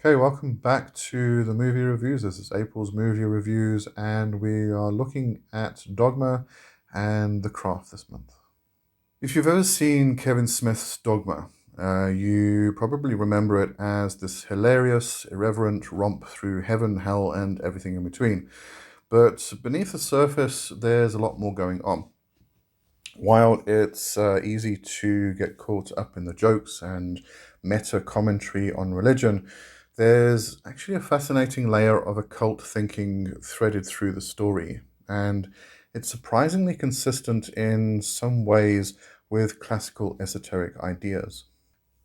Okay, welcome back to the movie reviews. This is April's movie reviews, and we are looking at Dogma and The Craft this month. If you've ever seen Kevin Smith's Dogma, you probably remember it as this hilarious, irreverent romp through heaven, hell, and everything in between. But beneath the surface, there's a lot more going on. While it's easy to get caught up in the jokes and meta commentary on religion, there's actually a fascinating layer of occult thinking threaded through the story, and it's surprisingly consistent in some ways with classical esoteric ideas.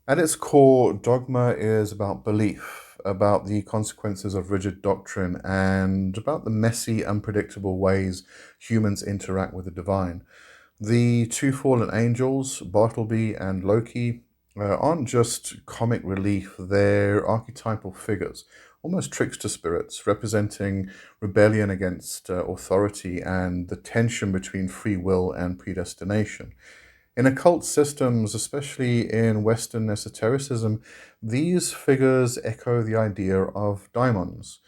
At its core, dogma is about belief, about the consequences of rigid doctrine, and about the messy, unpredictable ways humans interact with the divine. The two fallen angels, Bartleby and Loki, aren't just comic relief, they're archetypal figures, almost trickster spirits, representing rebellion against authority and the tension between free will and predestination. In occult systems, especially in Western esotericism, these figures echo the idea of daimons,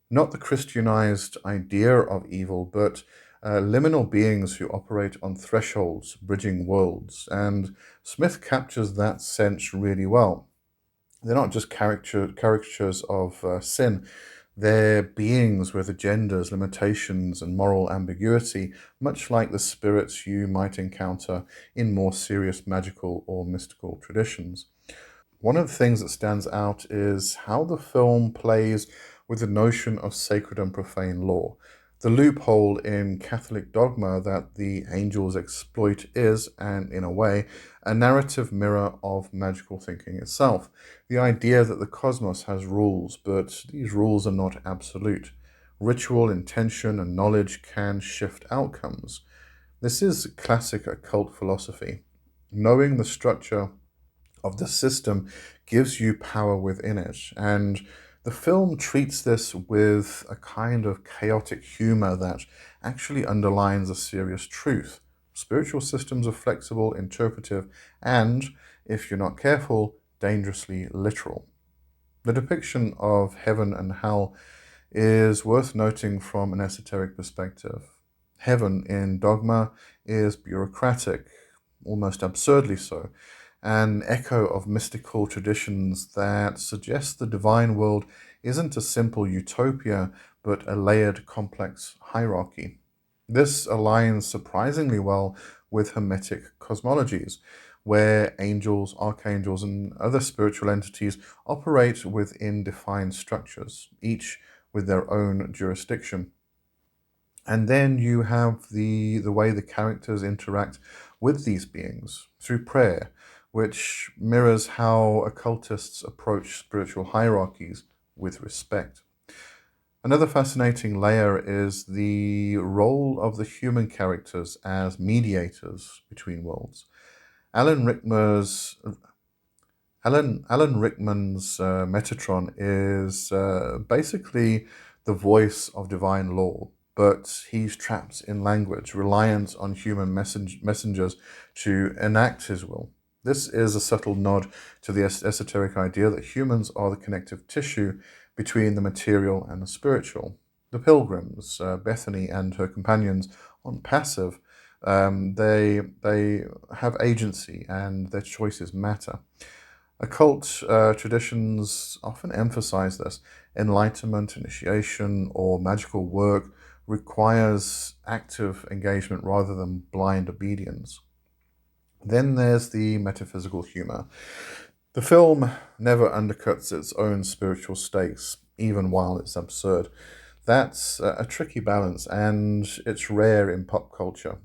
not the Christianized idea of evil, but liminal beings who operate on thresholds, bridging worlds. And Smith captures that sense really well. They're not just caricatures of sin, they're beings with agendas, limitations, and moral ambiguity, much like the spirits you might encounter in more serious magical or mystical traditions. One of the things that stands out is how the film plays with the notion of sacred and profane law. The loophole in Catholic dogma that the angels exploit is, and in a way, a narrative mirror of magical thinking itself. The idea that the cosmos has rules, but these rules are not absolute. Ritual, intention, and knowledge can shift outcomes. This is classic occult philosophy. Knowing the structure of the system gives you power within it. And the film treats this with a kind of chaotic humor that actually underlines a serious truth. Spiritual systems are flexible, interpretive, and, if you're not careful, dangerously literal. The depiction of heaven and hell is worth noting from an esoteric perspective. Heaven in Dogma is bureaucratic, almost absurdly so, an echo of mystical traditions that suggest the divine world isn't a simple utopia, but a layered, complex hierarchy. This aligns surprisingly well with Hermetic cosmologies, where angels, archangels, and other spiritual entities operate within defined structures, each with their own jurisdiction. And then you have the way the characters interact with these beings through prayer, which mirrors how occultists approach spiritual hierarchies with respect. Another fascinating layer is the role of the human characters as mediators between worlds. Alan Rickman's Alan Rickman's Metatron is basically the voice of divine law, but he's trapped in language, reliant on human messengers to enact his will. This is a subtle nod to the esoteric idea that humans are the connective tissue between the material and the spiritual. The pilgrims, Bethany and her companions, aren't passive. They have agency, and their choices matter. Occult traditions often emphasize this. Enlightenment, initiation, or magical work requires active engagement rather than blind obedience. Then there's the metaphysical humor. The film never undercuts its own spiritual stakes, even while it's absurd. That's a tricky balance, and it's rare in pop culture.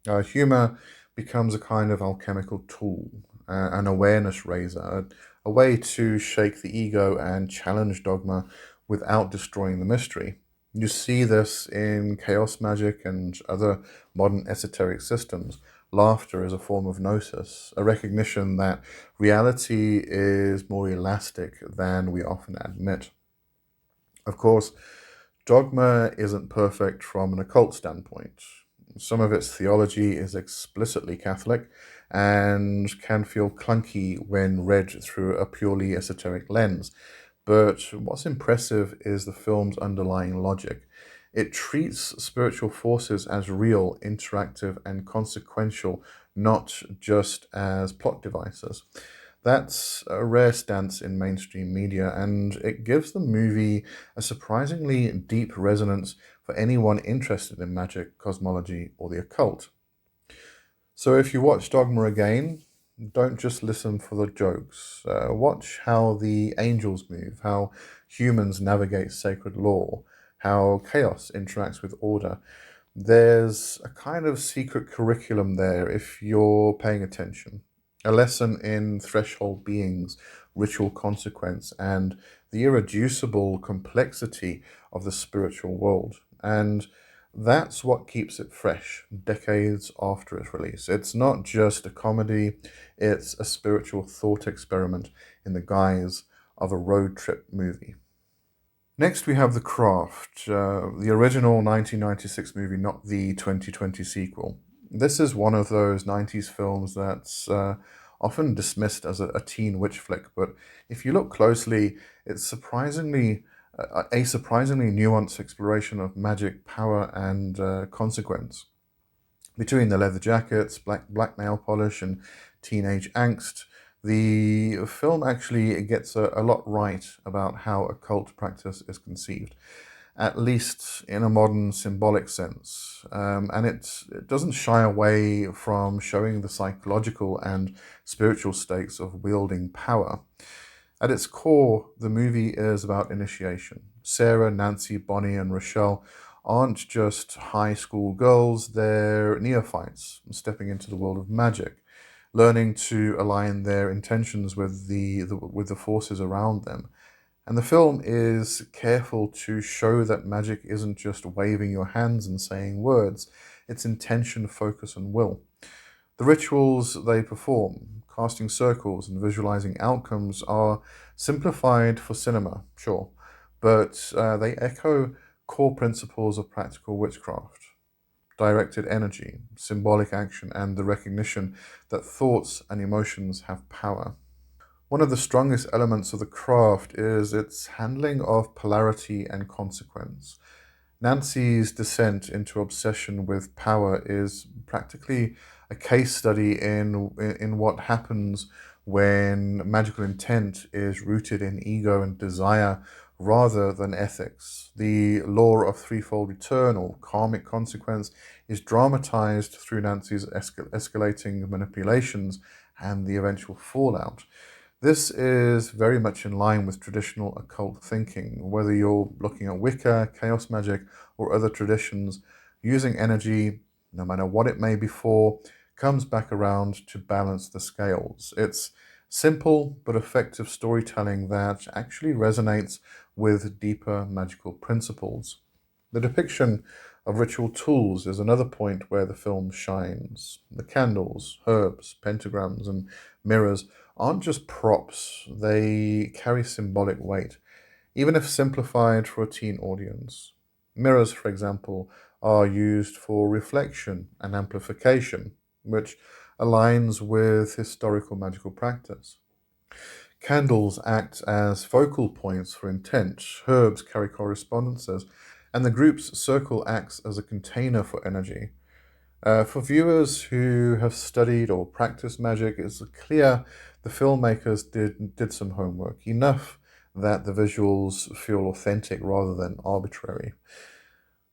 Humor becomes a kind of alchemical tool, an awareness raiser, a way to shake the ego and challenge dogma without destroying the mystery. You see this in chaos magic and other modern esoteric systems. Laughter is a form of gnosis, a recognition that reality is more elastic than we often admit. Of course, Dogma isn't perfect from an occult standpoint. Some of its theology is explicitly Catholic and can feel clunky when read through a purely esoteric lens. But what's impressive is the film's underlying logic. It treats spiritual forces as real, interactive, and consequential, not just as plot devices. That's a rare stance in mainstream media, and it gives the movie a surprisingly deep resonance for anyone interested in magic, cosmology, or the occult. So if you watch Dogma again, don't just listen for the jokes. Watch how the angels move, how humans navigate sacred law, how chaos interacts with order. There's a kind of secret curriculum there if you're paying attention. A lesson in threshold beings, ritual consequence, and the irreducible complexity of the spiritual world. And that's what keeps it fresh decades after its release. It's not just a comedy, it's a spiritual thought experiment in the guise of a road trip movie. Next, we have The Craft, the original 1996 movie, not the 2020 sequel. This is one of those 90s films that's often dismissed as a teen witch flick, but if you look closely, it's a surprisingly nuanced exploration of magic, power, and consequence. Between the leather jackets, black nail polish, and teenage angst, the film actually gets a lot right about how occult practice is conceived, at least in a modern symbolic sense. And it doesn't shy away from showing the psychological and spiritual stakes of wielding power. At its core, the movie is about initiation. Sarah, Nancy, Bonnie, and Rochelle aren't just high school girls, they're neophytes stepping into the world of magic, learning to align their intentions with the forces around them. And the film is careful to show that magic isn't just waving your hands and saying words, it's intention, focus, and will. The rituals they perform, casting circles and visualizing outcomes, are simplified for cinema, sure, but they echo core principles of practical witchcraft: directed energy, symbolic action, and the recognition that thoughts and emotions have power. One of the strongest elements of the craft is its handling of polarity and consequence. Nancy's descent into obsession with power is practically a case study in what happens when magical intent is rooted in ego and desire rather than ethics. The law of threefold return, or karmic consequence, is dramatized through Nancy's escalating manipulations and the eventual fallout. This is very much in line with traditional occult thinking. Whether you're looking at Wicca, chaos magic, or other traditions, using energy, no matter what it may be for, comes back around to balance the scales. It's simple but effective storytelling that actually resonates with deeper magical principles. The depiction of ritual tools is another point where the film shines. The candles, herbs, pentagrams, and mirrors aren't just props, they carry symbolic weight, even if simplified for a teen audience. Mirrors, for example, are used for reflection and amplification, which aligns with historical magical practice. Candles act as focal points for intent, herbs carry correspondences, and the group's circle acts as a container for energy. For viewers who have studied or practiced magic, it's clear the filmmakers did some homework, enough that the visuals feel authentic rather than arbitrary.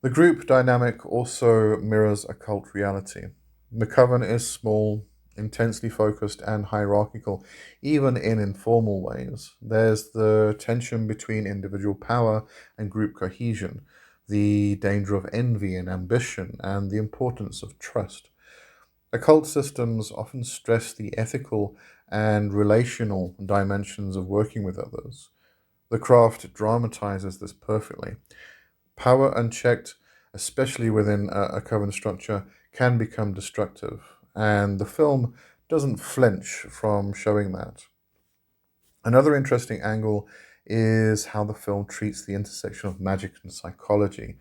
The group dynamic also mirrors occult reality. The coven is small, intensely focused, and hierarchical, even in informal ways. There's the tension between individual power and group cohesion, the danger of envy and ambition, and the importance of trust. Occult systems often stress the ethical and relational dimensions of working with others. The craft dramatizes this perfectly. Power unchecked, especially within a coven structure, can become destructive, and the film doesn't flinch from showing that. Another interesting angle is how the film treats the intersection of magic and psychology.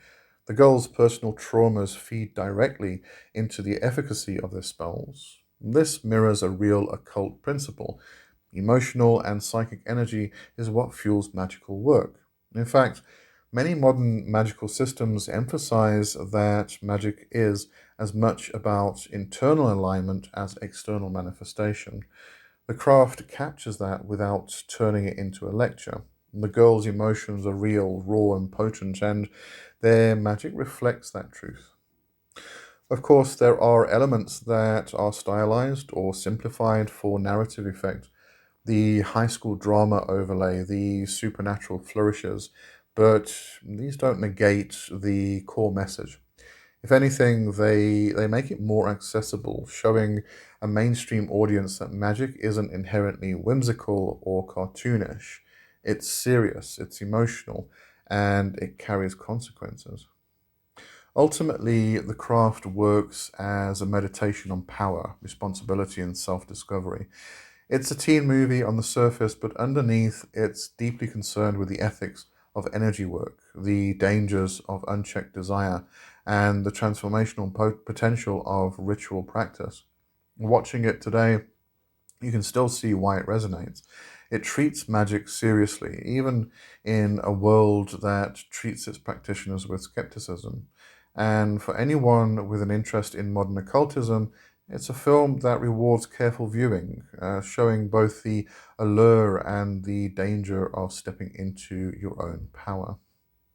The girls' personal traumas feed directly into the efficacy of their spells. This mirrors a real occult principle. Emotional and psychic energy is what fuels magical work. In fact, many modern magical systems emphasize that magic is as much about internal alignment as external manifestation. The craft captures that without turning it into a lecture. The girls' emotions are real, raw, and potent, and their magic reflects that truth. Of course, there are elements that are stylized or simplified for narrative effect. The high school drama overlay, the supernatural flourishes, but these don't negate the core message. If anything, they make it more accessible, showing a mainstream audience that magic isn't inherently whimsical or cartoonish. It's serious, it's emotional, and it carries consequences. Ultimately, the craft works as a meditation on power, responsibility, and self discovery. It's a teen movie on the surface, but underneath, it's deeply concerned with the ethics of energy work, the dangers of unchecked desire, and the transformational potential of ritual practice. Watching it today, you can still see why it resonates. It treats magic seriously, even in a world that treats its practitioners with skepticism. And for anyone with an interest in modern occultism, it's a film that rewards careful viewing, showing both the allure and the danger of stepping into your own power.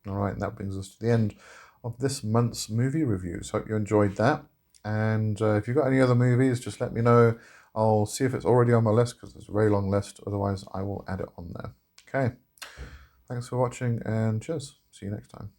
All right, and that brings us to the end of this month's movie reviews. Hope you enjoyed that. And if you've got any other movies, just let me know. I'll see if it's already on my list because it's a very long list. Otherwise, I will add it on there. Okay. Thanks for watching and cheers. See you next time.